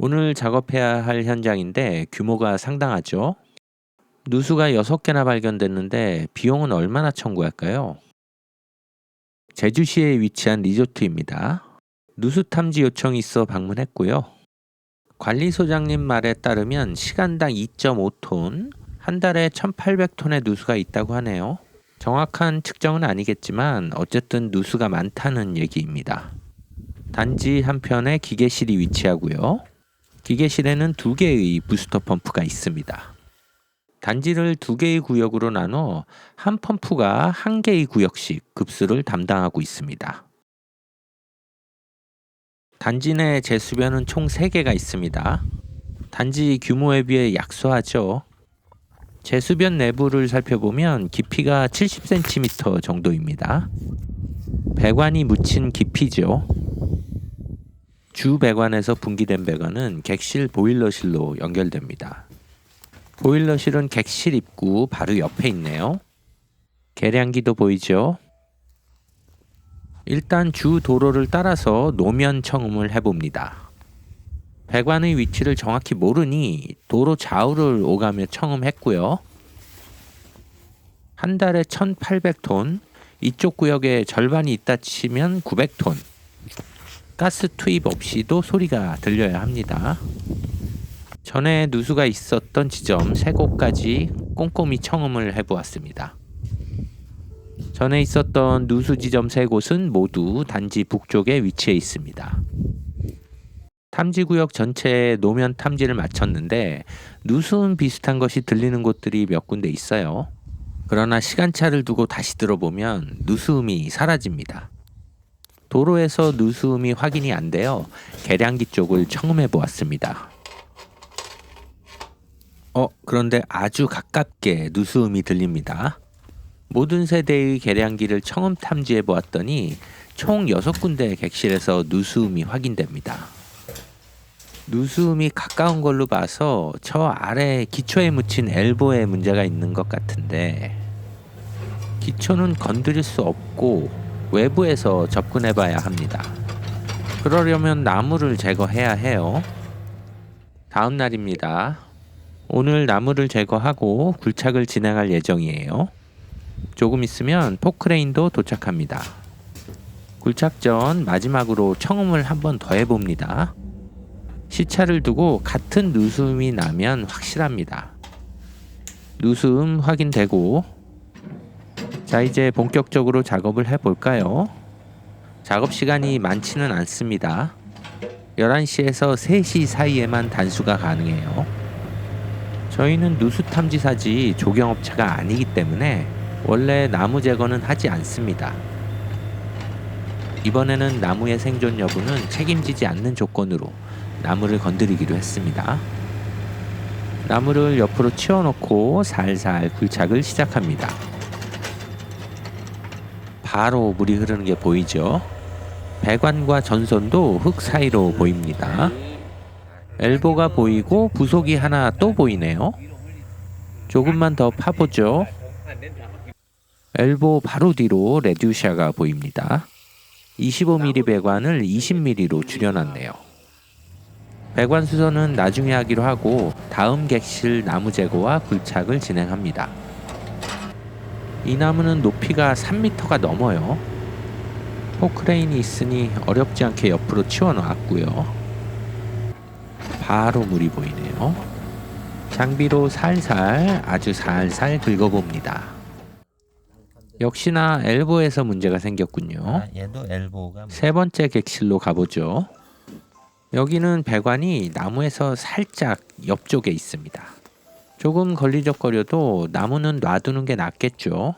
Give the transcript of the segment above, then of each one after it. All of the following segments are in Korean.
오늘 작업해야 할 현장인데 규모가 상당하죠. 누수가 6개나 발견됐는데 비용은 얼마나 청구할까요? 제주시에 위치한 리조트입니다. 누수 탐지 요청이 있어 방문했고요. 관리소장님 말에 따르면 시간당 2.5톤, 한 달에 1,800톤의 누수가 있다고 하네요. 정확한 측정은 아니겠지만 어쨌든 누수가 많다는 얘기입니다. 단지 한편에 기계실이 위치하고요. 기계실에는 2개의 부스터 펌프가 있습니다. 단지를 2개의 구역으로 나눠 한 펌프가 1개의 구역씩 급수를 담당하고 있습니다. 단지 내 제수변은 총 3개가 있습니다. 단지 규모에 비해 약소하죠. 제수변 내부를 살펴보면 깊이가 70cm 정도입니다. 배관이 묻힌 깊이죠. 주 배관에서 분기된 배관은 객실 보일러실로 연결됩니다. 보일러실은 객실 입구 바로 옆에 있네요. 계량기도 보이죠? 일단 주 도로를 따라서 노면 청음을 해봅니다. 배관의 위치를 정확히 모르니 도로 좌우를 오가며 청음했고요. 한 달에 1,800톤, 이쪽 구역에 절반이 있다 치면 900톤. 가스 투입 없이도 소리가 들려야 합니다. 전에 누수가 있었던 지점 3곳까지 꼼꼼히 청음을 해보았습니다. 전에 있었던 누수 지점 3곳은 모두 단지 북쪽에 위치해 있습니다. 탐지구역 전체에 노면 탐지를 마쳤는데 누수음 비슷한 것이 들리는 곳들이 몇 군데 있어요. 그러나 시간차를 두고 다시 들어보면 누수음이 사라집니다. 도로에서 누수음이 확인이 안 되어 계량기 쪽을 청음해 보았습니다. 그런데 아주 가깝게 누수음이 들립니다. 모든 세대의 계량기를 청음 탐지해 보았더니 총 6군데 객실에서 누수음이 확인됩니다. 누수음이 가까운 걸로 봐서 저 아래 기초에 묻힌 엘보에 문제가 있는 것 같은데, 기초는 건드릴 수 없고 외부에서 접근해 봐야 합니다. 그러려면 나무를 제거해야 해요. 다음 날입니다. 오늘 나무를 제거하고 굴착을 진행할 예정이에요. 조금 있으면 포크레인도 도착합니다. 굴착 전 마지막으로 청음을 한번 더 해봅니다. 시차를 두고 같은 누수음이 나면 확실합니다. 누수음 확인되고, 자 이제 본격적으로 작업을 해볼까요? 작업 시간이 많지는 않습니다. 11시에서 3시 사이에만 단수가 가능해요. 저희는 누수 탐지사지 조경업체가 아니기 때문에 원래 나무 제거는 하지 않습니다. 이번에는 나무의 생존 여부는 책임지지 않는 조건으로 나무를 건드리기로 했습니다. 나무를 옆으로 치워놓고 살살 굴착을 시작합니다. 바로 물이 흐르는 게 보이죠? 배관과 전선도 흙 사이로 보입니다. 엘보가 보이고 부속이 하나 또 보이네요. 조금만 더 파보죠. 엘보 바로 뒤로 레듀샤가 보입니다. 25mm 배관을 20mm로 줄여놨네요. 배관 수선은 나중에 하기로 하고 다음 객실 나무 제거와 굴착을 진행합니다. 이 나무는 높이가 3m가 넘어요. 포크레인이 있으니 어렵지 않게 옆으로 치워놨고요. 바로 물이 보이네요. 장비로 살살, 아주 살살 긁어봅니다. 역시나 엘보에서 문제가 생겼군요. 얘도 엘보가 3번째 객실로 가보죠. 여기는 배관이 나무에서 살짝 옆쪽에 있습니다. 조금 걸리적거려도 나무는 놔두는 게 낫겠죠.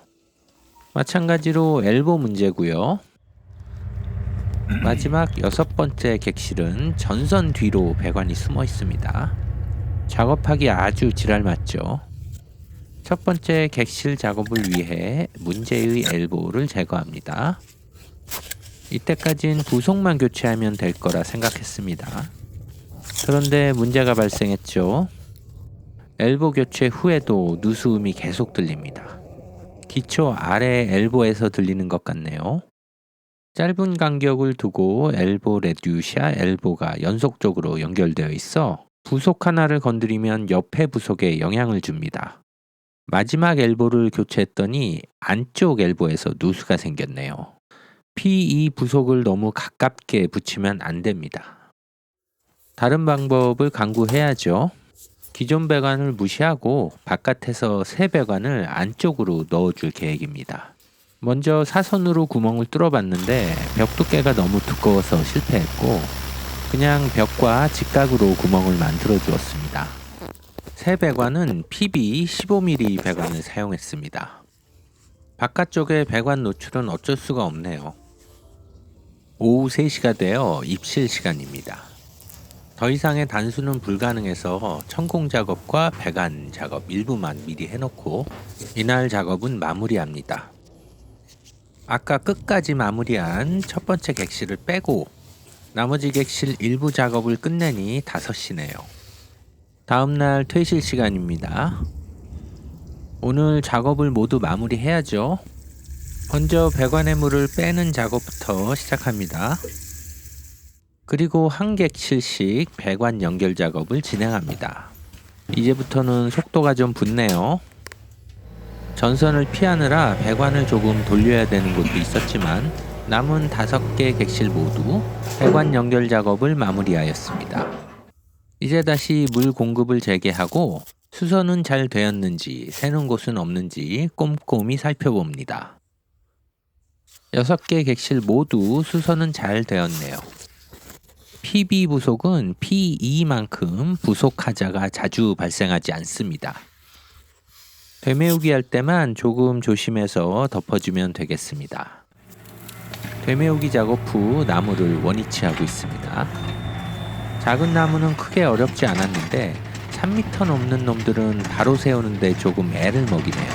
마찬가지로 엘보 문제고요. 마지막 6번째 객실은 전선 뒤로 배관이 숨어 있습니다. 작업하기 아주 지랄맞죠. 첫 번째 객실 작업을 위해 문제의 엘보를 제거합니다. 이때까진 부속만 교체하면 될 거라 생각했습니다. 그런데 문제가 발생했죠. 엘보 교체 후에도 누수음이 계속 들립니다. 기초 아래 엘보에서 들리는 것 같네요. 짧은 간격을 두고 엘보 레듀시아 엘보가 연속적으로 연결되어 있어 부속 하나를 건드리면 옆에 부속에 영향을 줍니다. 마지막 엘보를 교체했더니 안쪽 엘보에서 누수가 생겼네요. P2 부속을 너무 가깝게 붙이면 안 됩니다. 다른 방법을 강구해야죠. 기존 배관을 무시하고 바깥에서 새 배관을 안쪽으로 넣어줄 계획입니다. 먼저 사선으로 구멍을 뚫어봤는데 벽 두께가 너무 두꺼워서 실패했고 그냥 벽과 직각으로 구멍을 만들어 주었습니다. 새 배관은 PB 15mm 배관을 사용했습니다. 바깥쪽의 배관 노출은 어쩔 수가 없네요. 오후 3시가 되어 입실 시간입니다. 더 이상의 단수는 불가능해서 천공 작업과 배관 작업 일부만 미리 해놓고 이날 작업은 마무리합니다. 아까 끝까지 마무리한 첫 번째 객실을 빼고 나머지 객실 일부 작업을 끝내니 5시네요. 다음날 퇴실 시간입니다. 오늘 작업을 모두 마무리해야죠. 먼저 배관의 물을 빼는 작업부터 시작합니다. 그리고 한 객실씩 배관 연결 작업을 진행합니다. 이제부터는 속도가 좀 붙네요. 전선을 피하느라 배관을 조금 돌려야 되는 곳도 있었지만 남은 5개 객실 모두 배관 연결 작업을 마무리하였습니다. 이제 다시 물 공급을 재개하고 수선은 잘 되었는지 새는 곳은 없는지 꼼꼼히 살펴봅니다. 6개 객실 모두 수선은 잘 되었네요. PB 부속은 P2만큼 부속 하자가 자주 발생하지 않습니다. 되메우기 할 때만 조금 조심해서 덮어주면 되겠습니다. 되메우기 작업 후 나무를 원위치하고 있습니다. 작은 나무는 크게 어렵지 않았는데 3m 넘는 놈들은 바로 세우는데 조금 애를 먹이네요.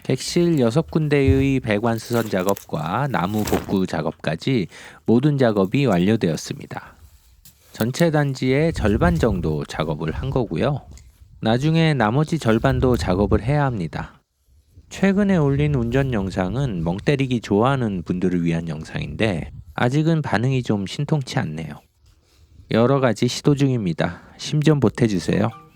객실 6군데의 배관 수선 작업과 나무 복구 작업까지 모든 작업이 완료되었습니다. 전체 단지의 절반 정도 작업을 한 거고요. 나중에 나머지 절반도 작업을 해야 합니다. 최근에 올린 운전 영상은 멍 때리기 좋아하는 분들을 위한 영상인데 아직은 반응이 좀 신통치 않네요. 여러 가지 시도 중입니다. 심 좀 보태주세요.